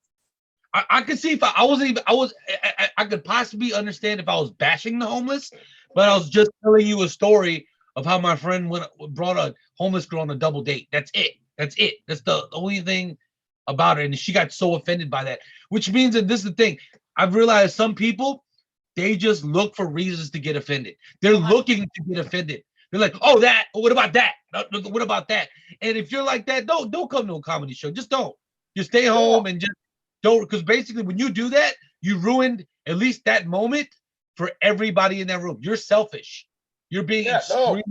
C: I could see if I could possibly understand if I was bashing the homeless, but I was just telling you a story of how my friend brought a homeless girl on a double date. That's it. That's the only thing about it. And she got so offended by that, which means that this is the thing. I've realized some people, they just look for reasons to get offended. They're looking to get offended. They're like, oh, that, what about that? What about that? And if you're like that, don't come to a comedy show. Just don't. Just stay home and just don't, because basically when you do that, you ruined at least that moment for everybody in that room. You're selfish. You're being extremely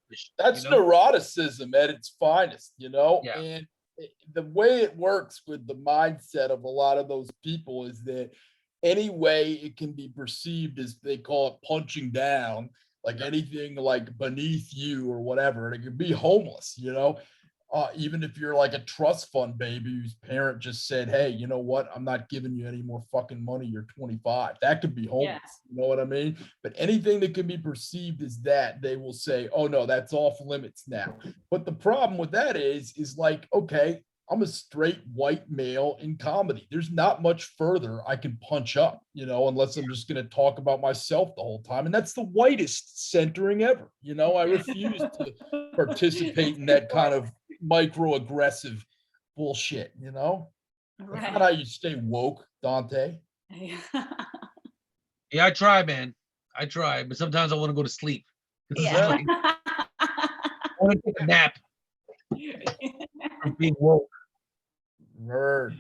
C: selfish.
A: That's neuroticism at its finest, and the way it works with the mindset of a lot of those people is that any way it can be perceived as, they call it punching down, like anything like beneath you or whatever, and it could be homeless, even if you're like a trust fund baby whose parent just said, hey, you know what? I'm not giving you any more fucking money. You're 25. That could be homeless.
B: Yeah.
A: You know what I mean? But anything that can be perceived as that, they will say, oh no, that's off limits now. But the problem with that is like, okay, I'm a straight white male in comedy. There's not much further I can punch up, you know, unless I'm just going to talk about myself the whole time. And that's the whitest centering ever. You know, I refuse to participate in that kind of microaggressive bullshit, you know? That's not how you stay woke, Dante.
C: Yeah, I try, man. I try, but sometimes I want to go to sleep.
B: Yeah.
C: I want to take a nap from being woke.
A: Word.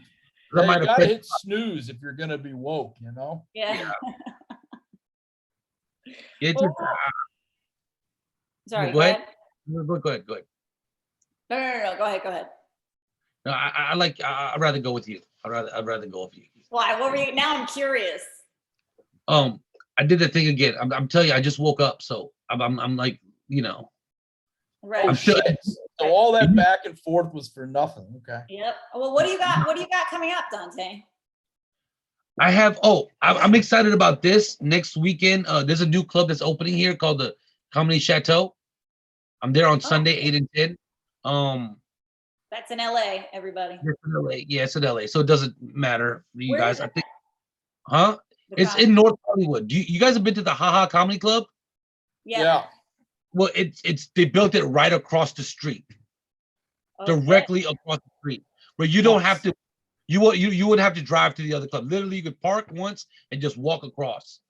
C: I
A: Hey,
C: might
A: you
C: have
A: gotta
C: picked-
A: hit snooze if you're gonna be woke, you know?
B: Yeah.
C: It's
B: Well, sorry,
C: go ahead.
B: ahead.
C: Go ahead.
B: No. Go ahead.
C: No, I'd rather go with you. I'd rather go with you.
B: Why? What were you? Now I'm curious.
C: I did the thing again. I'm telling you, I just woke up, so I'm like, you know.
B: Right.
A: Oh, shit. So all that back and forth was for nothing. Okay.
B: Yep. Well, what do you got? What do you got coming up, Dante?
C: I have. I'm excited about this next weekend. There's a new club that's opening here called the Comedy Chateau. I'm there on Sunday, 8 and 10.
B: That's in LA, everybody.
C: It's in LA. Yeah, it's in LA, so it doesn't matter for you
B: Where
C: guys.
B: is
C: I
B: it?
C: think, huh? It's in North Hollywood. You guys have been to the Haha Comedy Club?
B: Yeah.
C: Well, they built it right across the street, directly across the street, where you don't have to. You wouldn't have to drive to the other club. Literally, you could park once and just walk across.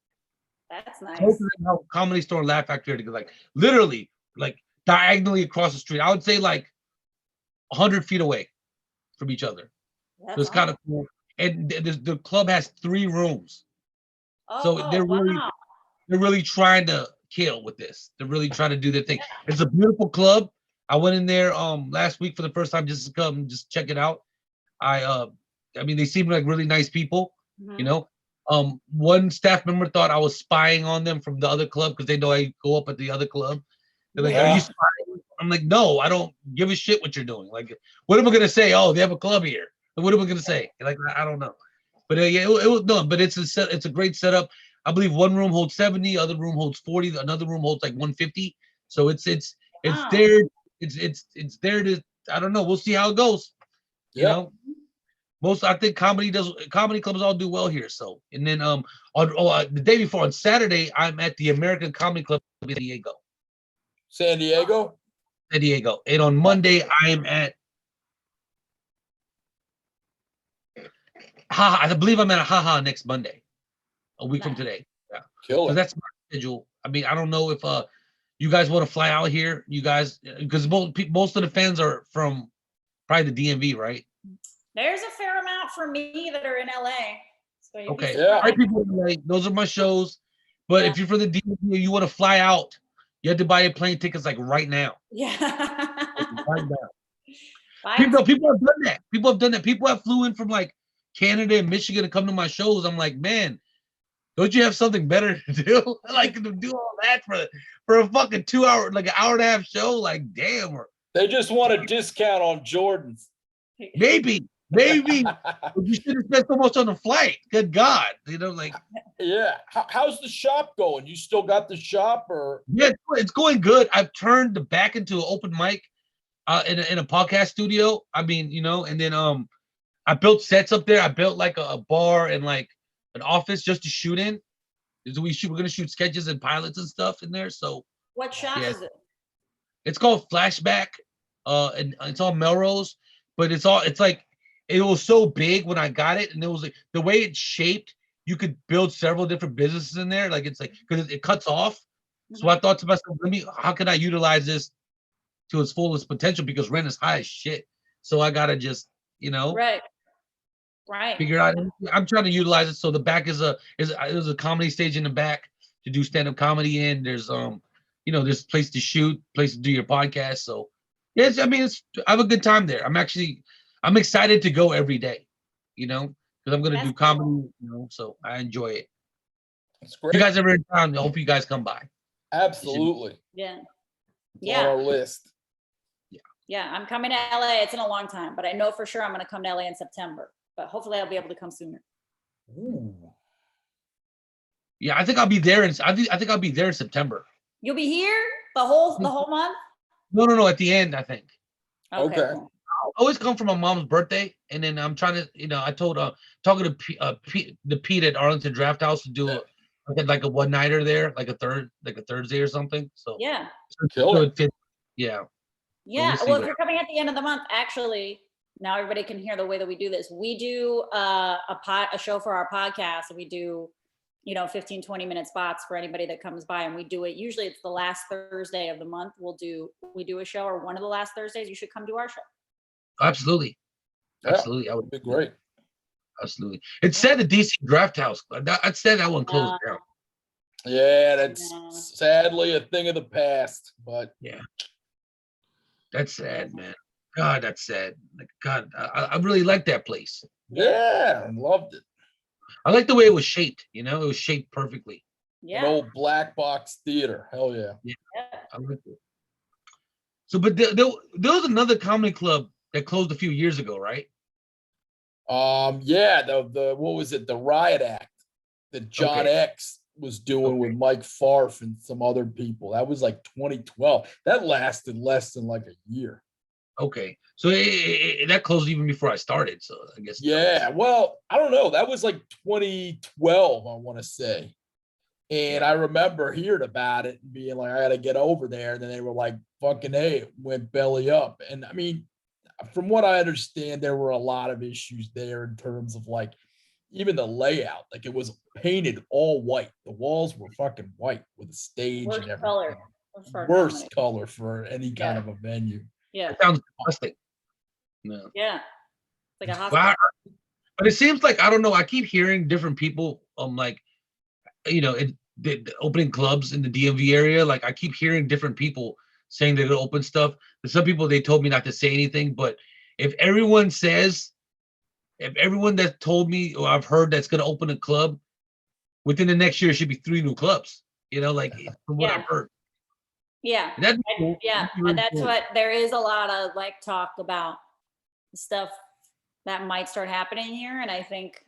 B: That's nice.
C: Closer than how Comedy Store and Laugh Factory, like literally, like diagonally across the street. I would say like 100 feet away from each other.
B: That's
C: so it's kind of cool. And the club has 3 rooms. So they're really trying to kill with this. They're really trying to do their thing. Yeah. It's a beautiful club. I went in there last week for the first time just to come just check it out. I mean, they seem like really nice people. You know. One staff member thought I was spying on them from the other club because they know I go up at the other club. They're like, "Are you spying?" I'm like, "No, I don't give a shit what you're doing. Like, what am I gonna say? Oh, they have a club here. What am I gonna say? Like, I don't know." But yeah, it was no. But it's a great setup. I believe one room holds 70, other room holds 40, another room holds like 150. So it's there. It's there to. I don't know. We'll see how it goes. You know. I think comedy clubs all do well here. So, and then the day before on Saturday, I'm at the American Comedy Club in
A: San Diego.
C: And on Monday, I'm at Haha. I believe I'm at a Haha next Monday, a week from today. Yeah. So that's my schedule. I mean, I don't know if you guys want to fly out here. You guys, because most of the fans are from probably the DMV, right?
B: There's a fair amount for me that are in LA. So
C: okay. All right, people in LA, those are my shows. But if you're from the DMV and you want to fly out, you have to buy your plane tickets like right now.
B: Yeah.
C: Right now. People have done that. People have flew in from like Canada and Michigan to come to my shows. I'm like, man, don't you have something better to do? Like to do all that for a fucking 2 hour, like an hour and a half show? Like, damn.
A: They just want a discount on Jordans.
C: Maybe. You should have spent so much on the flight. Good God. You know, like.
A: Yeah. How's the shop going? You still got the shop or?
C: Yeah, it's going good. I've turned the back into an open mic in a podcast studio. I mean, you know, and then I built sets up there. I built like a bar and like an office just to shoot in. We're going to shoot sketches and pilots and stuff in there. So.
B: What shop is it?
C: It's called Flashback. And it's on Melrose, but it's like. It was so big when I got it, and it was like the way it's shaped. You could build several different businesses in there. Like it's like because it cuts off. So I thought to myself, how can I utilize this to its fullest potential? Because rent is high as shit. So I gotta just, you know,
B: right,
C: figure out. I'm trying to utilize it. So the back is a comedy stage in the back to do stand up comedy in. There's there's a place to shoot, place to do your podcast. So yes, I mean I have a good time there. I'm excited to go every day, you know, because I'm going to do comedy, you know, so I enjoy it.
A: That's great.
C: If you guys ever in town, I hope you guys come by.
A: Absolutely.
B: Yeah.
A: It's on our list.
B: Yeah, I'm coming to LA. It's in a long time, but I know for sure I'm going to come to LA in September. But hopefully I'll be able to come sooner.
A: Ooh.
C: Yeah, I think I'll be there. I think I'll be there in September.
B: You'll be here the whole month?
C: No. At the end, I think.
A: Okay.
B: Cool.
C: I always come for my mom's birthday, and then I'm trying to, I told talking to Pete at Arlington Draft House to do like a one nighter there, like a Thursday or something. So
B: Yeah.
A: Killer.
C: it fit. Yeah.
B: Yeah.
C: So
B: Well, if you're coming at the end of the month, actually, now everybody can hear the way that we do this. We do a show for our podcast, and we do 15, 20-minute spots for anybody that comes by, and we do it. Usually it's the last Thursday of the month. We do a show, or one of the last Thursdays. You should come to our show.
C: Absolutely.
A: Yeah,
C: Absolutely. I would
A: be great.
C: Absolutely. It said the DC Draft House. I'd say that one closed down.
A: Yeah, that's sadly a thing of the past, but
C: yeah. That's sad, man. God, that's sad. Like, God, I really like that place.
A: Yeah, I loved it.
C: I like the way it was shaped. It was shaped perfectly.
B: Yeah.
A: An old black box theater. Hell yeah.
C: Yeah. I like it. So, but there was another comedy club that closed a few years ago, right?
A: Yeah, the what was it? The Riot Act that John X was doing with Mike Farf and some other people. That was like 2012. That lasted less than like a year.
C: Okay, so that closed even before I started. So I guess.
A: Yeah, well, I don't know. That was like 2012, I want to say. And I remember hearing about it and being like, I got to get over there. And then they were like, fucking, hey, it went belly up. And I mean, from what I understand, there were a lot of issues there in terms of like even the layout. Like it was painted all white. The walls were fucking white with a stage and everything.
B: Color.
A: Worst color for any kind of a venue.
B: Yeah.
C: That sounds disgusting. No.
B: Yeah. It's like a hospital.
C: But it seems like, I don't know, I keep hearing different people like, the opening clubs in the DMV area. Like I keep hearing different people saying they're gonna open stuff. There's some people, they told me not to say anything, but if everyone that told me or I've heard that's gonna open a club, within the next year should be 3 new clubs. Like from what I've heard.
B: Yeah.
C: Cool.
B: Yeah. And that's cool. What there is a lot of like talk about stuff that might start happening here. And I think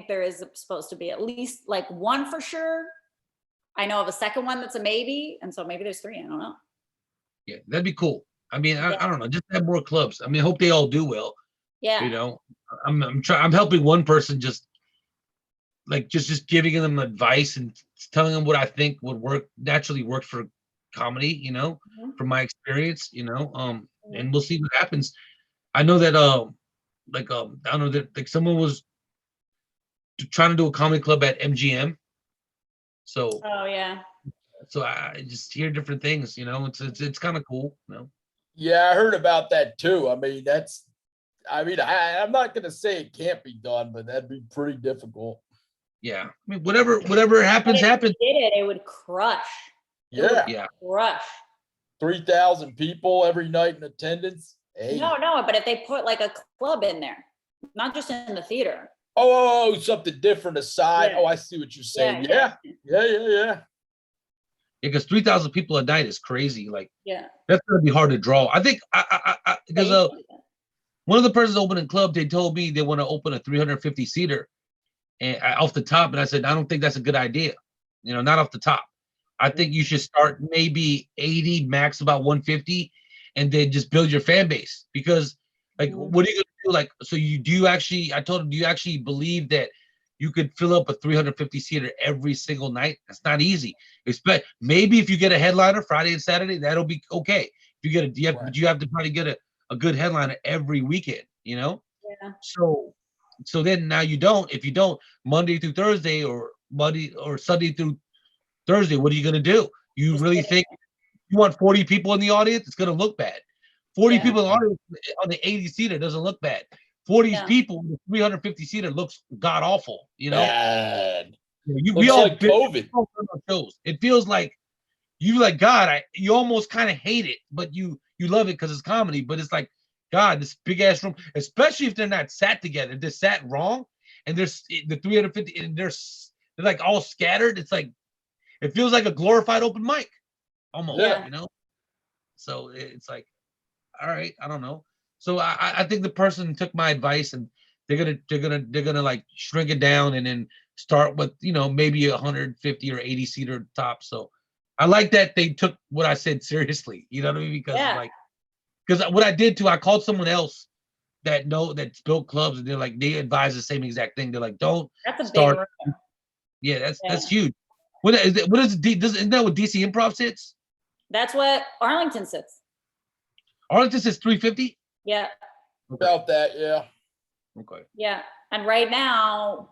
B: there is supposed to be at least like one for sure. I know of a second one that's a maybe. And so maybe there's 3. I don't know.
C: Yeah, that'd be cool. I mean, I don't know, just have more clubs. I mean, I hope they all do well.
B: Yeah.
C: I'm helping one person, just giving them advice and telling them what I think would naturally work for comedy, from my experience, and we'll see what happens. I know that I don't know that like someone was trying to do a comedy club at MGM. So so I just hear different things, it's kind of cool,
A: Yeah, I heard about that too. I mean, I'm not gonna say it can't be done, but that'd be pretty difficult.
C: Yeah, I mean, whatever happens.
B: It would crush.
A: Yeah.
B: Crush.
A: 3,000 people every night in attendance. Hey.
B: No, but if they put like a club in there, not just in the theater.
A: Oh, something different aside. Yeah. Oh, I see what you're saying. Yeah.
C: Because 3,000 people a night is crazy. Like, that's gonna be hard to draw. I think because one of the persons opening club, they told me they want to open a 350 seater, and off the top, and I said I don't think that's a good idea. Not off the top. I think you should start maybe 80, max about 150, and then just build your fan base. Because, like, what are you gonna do? Like, so I told him, do you actually believe that you could fill up a 350 seater every single night? That's not easy. Maybe if you get a headliner Friday and Saturday, that'll be okay. If you get but you have to probably get a good headliner every weekend, Yeah. So then now you don't. If you don't, Monday through Thursday or Sunday through Thursday, what are you gonna do? You really think you want 40 people in the audience? It's gonna look bad. 40 people in the audience on the 80 seater doesn't look bad. 40 people on the 350 seater looks god awful.
A: Bad.
C: We all
A: like COVID.
C: Shows. It feels like God. You almost kind of hate it, but you love it because it's comedy. But it's like, God, this big ass room, especially if they're not sat together. If they're sat wrong, and there's the 350, and they're like all scattered. It's like, it feels like a glorified open mic, almost. So it's like, all right, I don't know. So I think the person took my advice, and they're gonna like shrink it down and then start with, maybe 150 or 80 seater top. So I like that they took what I said seriously. You know what I mean? Because what I did too, I called someone else that's built clubs, and they advise the same exact thing. They're like, don't
B: That's a big
C: start.
B: room.
C: Yeah, that's
B: Yeah.
C: huge. What is it? What is isn't that what DC Improv sits?
B: That's what Arlington sits.
C: Arlington sits 350.
B: Yeah.
A: About that, yeah.
C: Okay.
B: Yeah. And right now,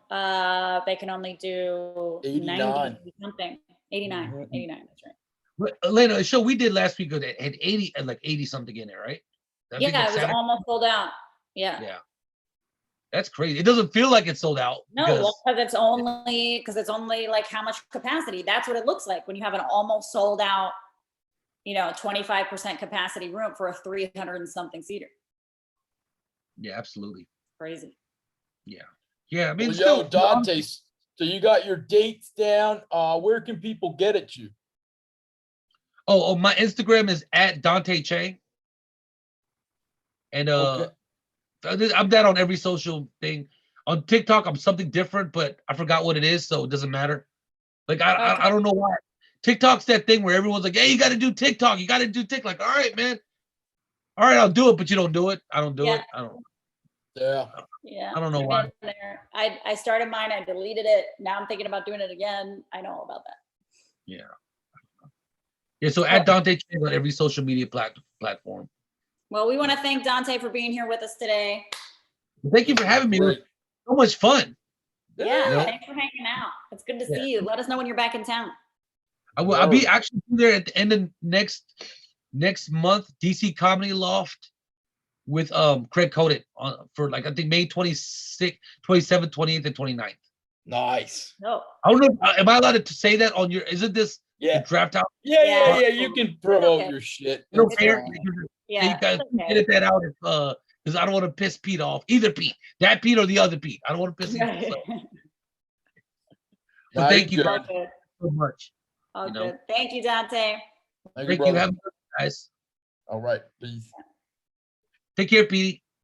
B: they can only do
A: 89.
B: 90 something. 89.
A: Mhm.
B: 89, that's right.
C: But, Elena, a show we did last week had 80 and like 80 something in there, right? I think
B: Yeah,
C: it's
B: it was
C: Saturday.
B: almost sold out. Yeah.
C: Yeah. That's crazy. It doesn't feel like it's sold out.
B: No, because it's only like how much capacity. That's what it looks like when you have an almost sold out, 25% capacity room for a 300 and something seater.
C: Yeah, absolutely.
B: Crazy.
C: Yeah. Yeah. I mean,
A: Well, Dante, so you got your dates down. Where can people get at you?
C: Oh, my Instagram is at Dante Chang. And
A: Okay.
C: I'm that on every social thing. On TikTok, I'm something different, but I forgot what it is, so it doesn't matter. Like I don't know why. TikTok's that thing where everyone's like, "Hey, you got to do TikTok. You got to do TikTok." Like, all right, man. All right, I'll do it, but you don't do it. I don't do it. I don't.
A: Yeah.
B: Yeah.
C: I don't know why.
B: There. I started mine. I deleted it. Now I'm thinking about doing it again. I know all about that.
C: Yeah. Yeah. So at Dante Chang on every social media platform.
B: Well, we want to thank Dante for being here with us today.
C: Thank you for having me. It was so much fun.
B: Yeah. Thanks for hanging out. It's good to see you. Let us know when you're back in town.
C: I'll be actually there at the end of next month, DC Comedy Loft with Craig Codet for like I think May 26th, 27th, 28th, and 29th.
A: Nice.
B: No.
C: I don't know. Am I allowed to say that on your? Isn't this the draft house?
A: Yeah. You can promote your shit.
C: I don't care.
B: Yeah.
C: You guys edit that out because I don't want to piss Pete off. Either Pete, that Pete or the other Pete. I don't want to piss him off. So thank you guys so much.
B: All good. Thank you, Dante.
C: Thank you. Have a good night, guys.
A: All right. Peace.
C: Take care, Petey.